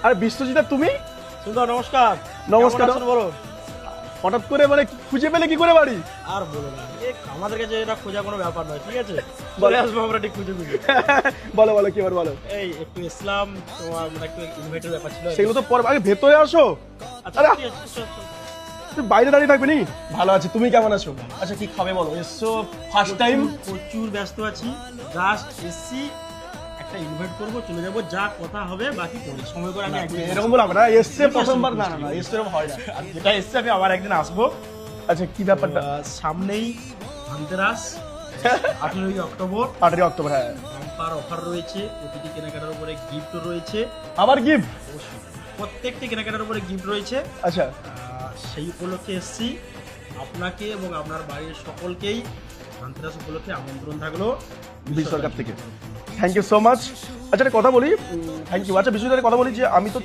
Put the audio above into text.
আর বিশ্বজিৎ তুমি? সুন্দর নমস্কার। নমস্কার। কেমন আছেন বলো? হঠাৎ করে মানে খুঁজে পেলে কি করে বাড়ি? আর বলো না, আমাদের কাছে এটা খোঁজা কোনো ব্যাপার নয়, ঠিক আছে? চলে আসবো আমরা ঠিক খুঁজে খুঁজে। বলো বলো কি এবার বলো। এই একটু ইসলাম তোমার মানে একটু ইনভাইটের ব্যাপার ছিল। সেগুলো তো পরে, আগে ভেতরে আসো। আচ্ছা আরে, ঠিক আছে, চল, চল। তুই বাইরে দাঁড়িয়ে থাকবি নি? ভালো আছে, তুমি কেমন আছো? আচ্ছা কি খাবে বলো, এসছো ফার্স্ট টাইম। প্রচুর ব্যস্ত আছি, জাস্ট এসছি, একটা ইনভাইট করবো, চলে যাবো, যা কথা হবে বাকি পরে সময় করে আমি একদিন এরকম বলো না, এসছে প্রথমবার, না না না এসছে এরকম হয় না। আর যেটা এসছে আমি আবার একদিন আসবো। আচ্ছা কি ব্যাপারটা? সামনেই ধনতেরাস, 18ই অক্টোবর। 8ই অক্টোবর, হ্যাঁ। বাম্পার অফার রয়েছে, প্রতিটি কেনাকাটার উপরে গিফটও রয়েছে। আবার গিফট? প্রত্যেকটি কেনাকাটার উপরে গিফট রয়েছে। আচ্ছা সেই উপলক্ষে এসেছি, আপনাকে এবং আপনার বাড়ির সকলকেই ধনতেরাস উপলক্ষে আমন্ত্রণ থাকলো বিশ্ব সরকার থেকে। Thank you so much. আচ্ছা একটা কথা বলি, থ্যাংক ইউ। আচ্ছা বিশ্বজিৎ কথা বলি যে আমি তো